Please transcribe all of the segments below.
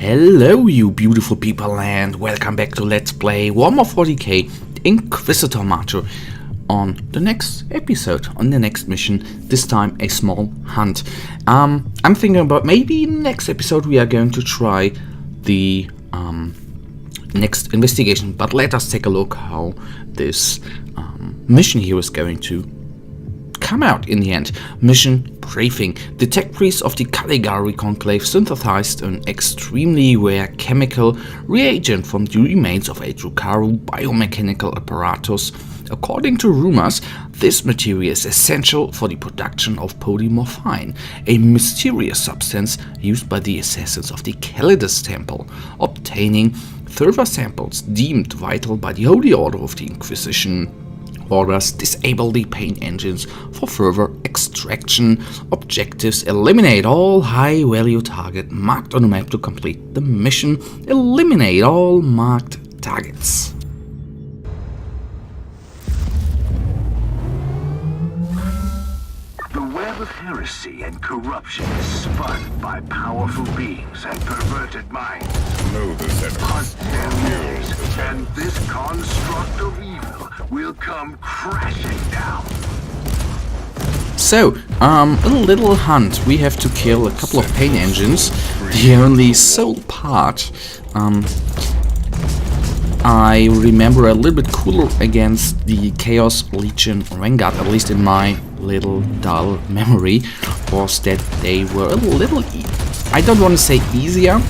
Hello you beautiful people and welcome back to Let's Play Warhammer 40k Inquisitor Martyr on the next episode, on the next mission, this time a small hunt. I'm thinking about maybe in the next episode we are going to try the next investigation, but let us take a look how this mission here is going to come out in the end. Mission briefing. The tech priests of the Caligari Conclave synthesized an extremely rare chemical reagent from the remains of a Drukaru biomechanical apparatus. According to rumors, this material is essential for the production of Polymorphine, a mysterious substance used by the assassins of the Calidus Temple. Obtaining further samples deemed vital by the Holy Order of the Inquisition. Orders: disable the paint engines for further extraction. Objectives: eliminate all high-value target marked on the map to complete the mission. Eliminate all marked targets. The web of heresy and corruption is spun by powerful beings and perverted minds. Hunt their enemies, and this construct of evil will come crashing down. So, a little hunt. We have to kill a couple of paint engines. The only sole part I remember a little bit cooler against the Chaos Legion Vanguard, at least in my little dull memory, was that they were a little, I don't want to say easier,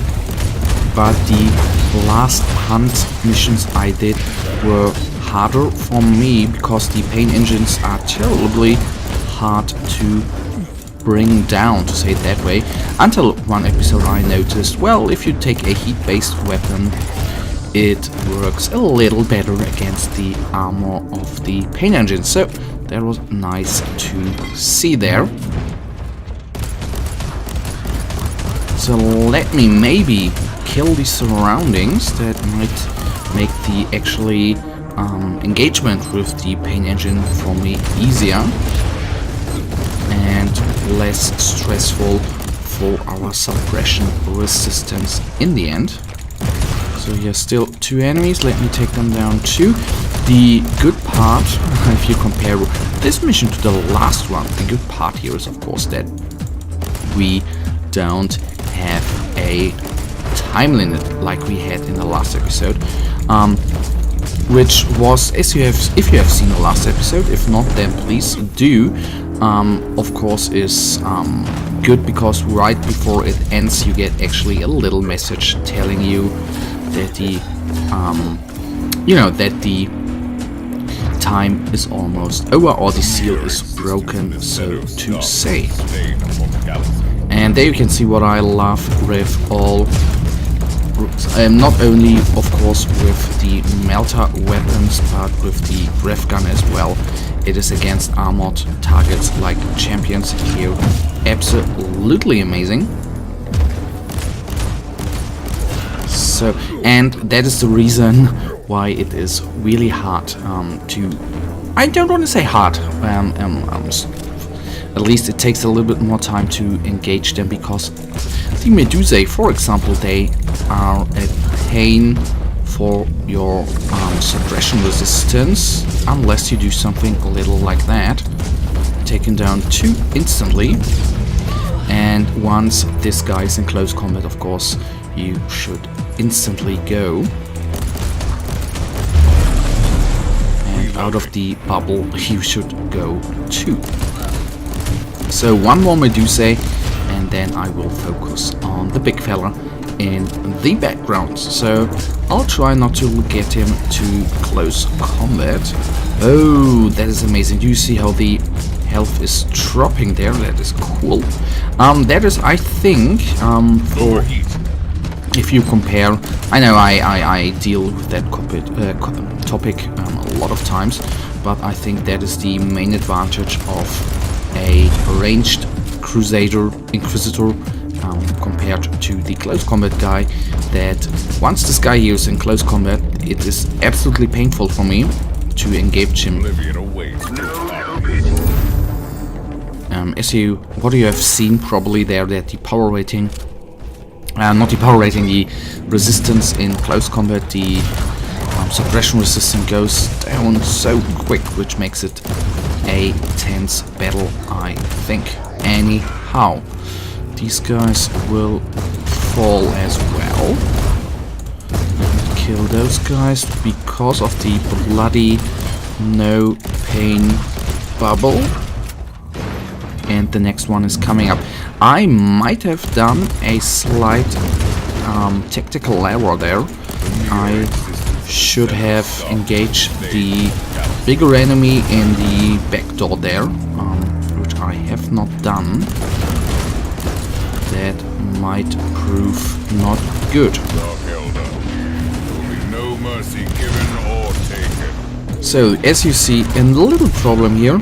but the last hunt missions I did were harder for me because the paint engines are terribly hard to bring down, to say it that way, until one episode I noticed, well, if you take a heat-based weapon, it works a little better against the armor of the paint engine. So that was nice to see there. So let me maybe kill the surroundings. That might make the actually engagement with the paint engine for me easier and less stressful for our suppression resistance in the end. So here's still two enemies, let me take them down too. The good part, if you compare this mission to the last one, the good part here is of course that we don't have a time limit like we had in the last episode. Which was, as you have, if you have seen the last episode, if not then please do, of course is good because right before it ends you get actually a little message telling you that the that the time is almost over, or the seal is broken, so to say. And there you can see what I love with all, not only of course with the melter weapons, but with the breath gun as well. It is against armored targets like champions here. Absolutely amazing. So, and that is the reason why it is really hard to, I don't want to say hard, at least it takes a little bit more time to engage them, because the Medusae, for example, they are a pain for your suppression resistance, unless you do something a little like that. Taken down two instantly, and once this guy is in close combat, of course, you should instantly go. And out of the bubble you should go too. So one more Medusae, and then I will focus on the big fella in the background. So I'll try not to get him to close combat. Oh, that is amazing. Do you see how the health is dropping there? That is cool. That is, I think, for, if you compare, I know I deal with that topic a lot of times, but I think that is the main advantage of a ranged Crusader Inquisitor compared to the close combat guy, that once this guy here is in close combat, it is absolutely painful for me to engage him. As what you have seen probably there, that the power rating not depower-rating, the resistance in close combat, the suppression resistance goes down so quick, which makes it a tense battle, I think. Anyhow, these guys will fall as well. Kill those guys because of the bloody no pain bubble. And the next one is coming up. I might have done a slight tactical error there. I should have engaged the bigger enemy in the back door there, which I have not done. That might prove not good. So, as you see, a little problem here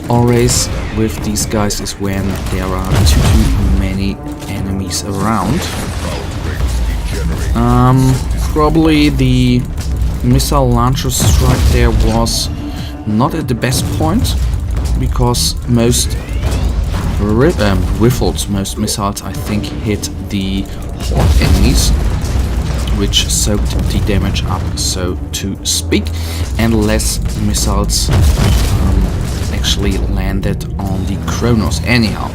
always with these guys is when there are too many enemies around. Probably the missile launcher strike there was not at the best point, because most rifles, most missiles, I think, hit the horde enemies, which soaked the damage up, so to speak, and less missiles actually landed on the Kronos anyhow.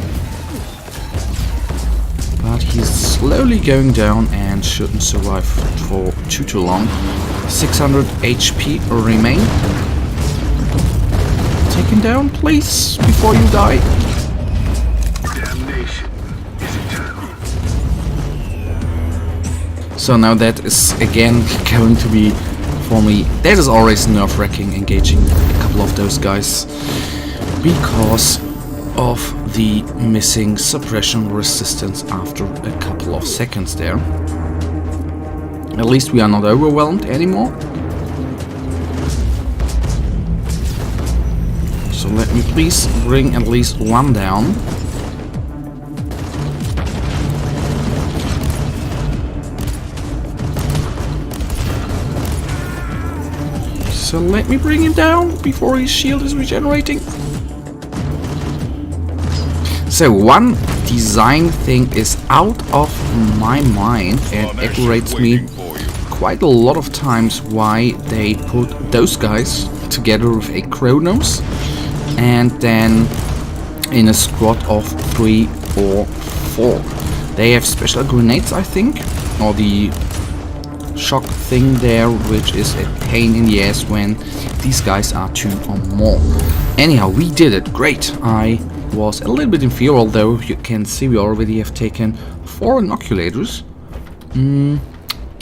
But he's slowly going down and shouldn't survive for too long. 600 HP remain. Take him down, please, before you die. Damnation is eternal. So now that is again going to be, for me, that is always nerve-wracking engaging a couple of those guys, because of the missing suppression resistance after a couple of seconds there. At least we are not overwhelmed anymore. So let me please bring at least one down. So let me bring him down before his shield is regenerating. So one design thing is out of my mind and aggravates me quite a lot of times, why they put those guys together with a Kronos and then in a squad of 3 or 4. They have special grenades, I think, or the shock thing there, which is a pain in the ass when these guys are 2 or more. Anyhow, we did it. Great. I was a little bit inferior, although you can see we already have taken 4 inoculators.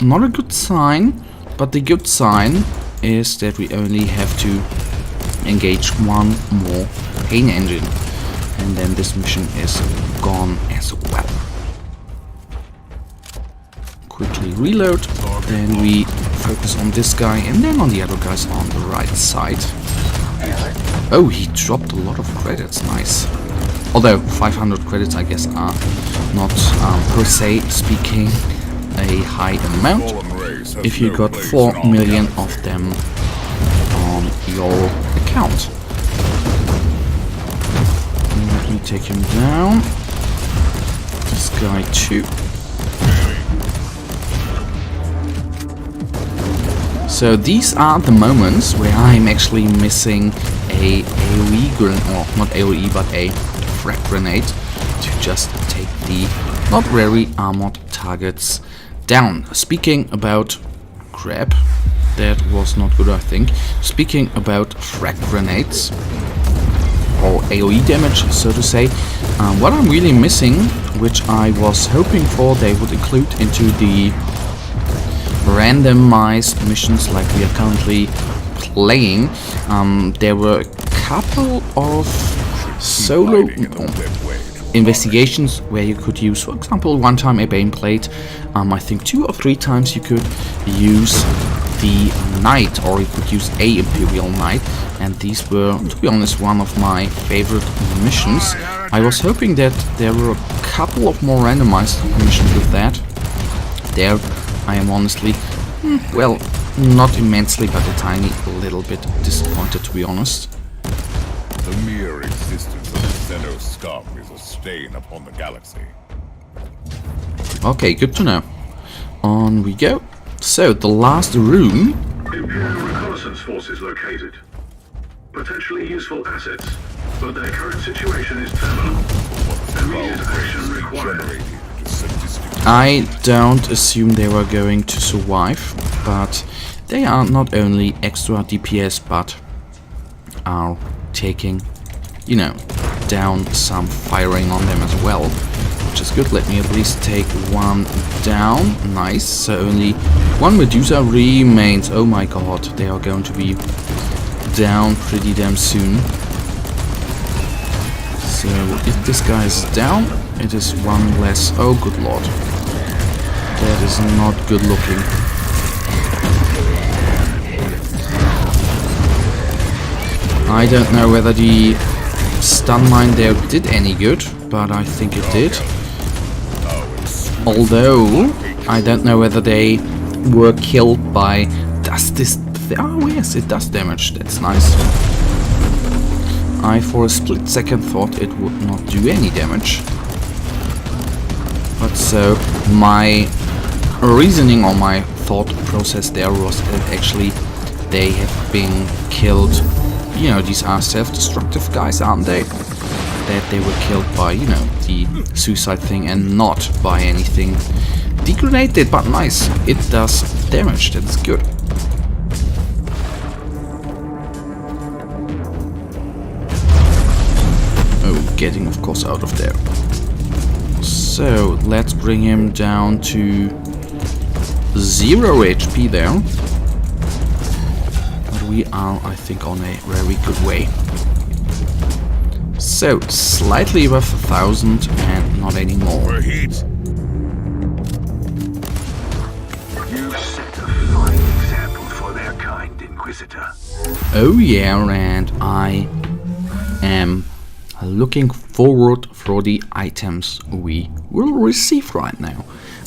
Not a good sign, but the good sign is that we only have to engage 1 more pain engine, and then this mission is gone as well. Quickly reload, then we focus on this guy and then on the other guys on the right side. Oh, he dropped a lot of credits, nice. Although 500 credits, I guess, are not per se speaking a high amount if you got 4 million of them on your account. Let me take him down. This guy too. So these are the moments where I'm actually missing a AoE grenade, or not AoE, but a frag grenade to just take the not very armored targets down. Speaking about crap, that was not good, I think. Speaking about frag grenades, or AoE damage, so to say, what I'm really missing, which I was hoping for they would include into the randomized missions like we are currently playing, there were a couple of solo investigations where you could use, for example, one time a Bane Plate. I think 2 or 3 times you could use the Knight, or you could use a Imperial Knight, and these were, to be honest, one of my favorite missions. I was hoping that there were a couple of more randomized missions with that. There I am honestly, well, not immensely, but a tiny little bit disappointed, to be honest. The mere existence of the Xeno scum is a stain upon the galaxy. Okay, good to know. On we go. So, the last room. Imperial reconnaissance forces located. Potentially useful assets, but their current situation is terminal. Immediate action required. I don't assume they were going to survive, but they are not only extra DPS, but are taking, you know, down some firing on them as well, which is good. Let me at least take one down. Nice. So only one Medusa remains. Oh my god, they are going to be down pretty damn soon. So if this guy is down, it is one less. Oh good lord, that is not good looking. I don't know whether the stun mine there did any good, but I think it did. Although I don't know whether they were killed by... Does this... Oh yes, it does damage. That's nice. I for a split second thought it would not do any damage. But so my reasoning or my thought process there was that actually they have been killed. You know, these are self-destructive guys, aren't they? That they were killed by, you know, the suicide thing and not by anything degraded, but nice. It does damage, that's good. Oh, getting of course out of there. So, let's bring him down to 0 HP there. We are, I think, on a very good way. So, slightly above 1,000 and not anymore. You set a fine example for their kind, Inquisitor. Oh yeah, and I am looking forward for the items we will receive right now.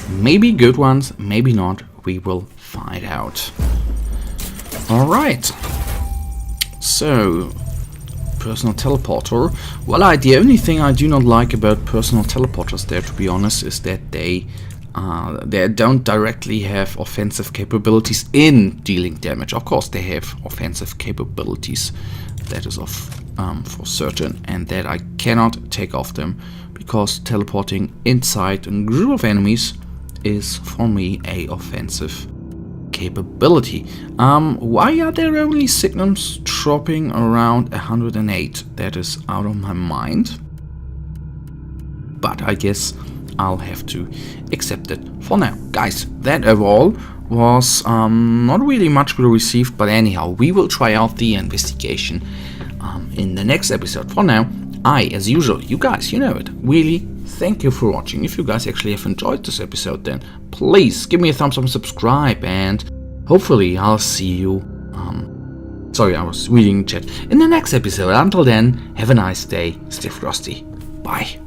Maybe good ones, maybe not. We will find out. Alright, so personal teleporter. Well, the only thing I do not like about personal teleporters there, to be honest, is that they don't directly have offensive capabilities in dealing damage. Of course, they have offensive capabilities, that is for certain, and that I cannot take off them because teleporting inside a group of enemies is for me a offensive capability. Why are there only signums dropping around 108? That is out of my mind. But I guess I'll have to accept it for now. Guys, that overall was not really much we received, but anyhow, we will try out the investigation in the next episode. For now, as usual, you guys, you know it, really thank you for watching. If you guys actually have enjoyed this episode, then please give me a thumbs up and subscribe, and hopefully I'll see you, sorry, I was reading chat, in the next episode. Until then, have a nice day, stay frosty, bye.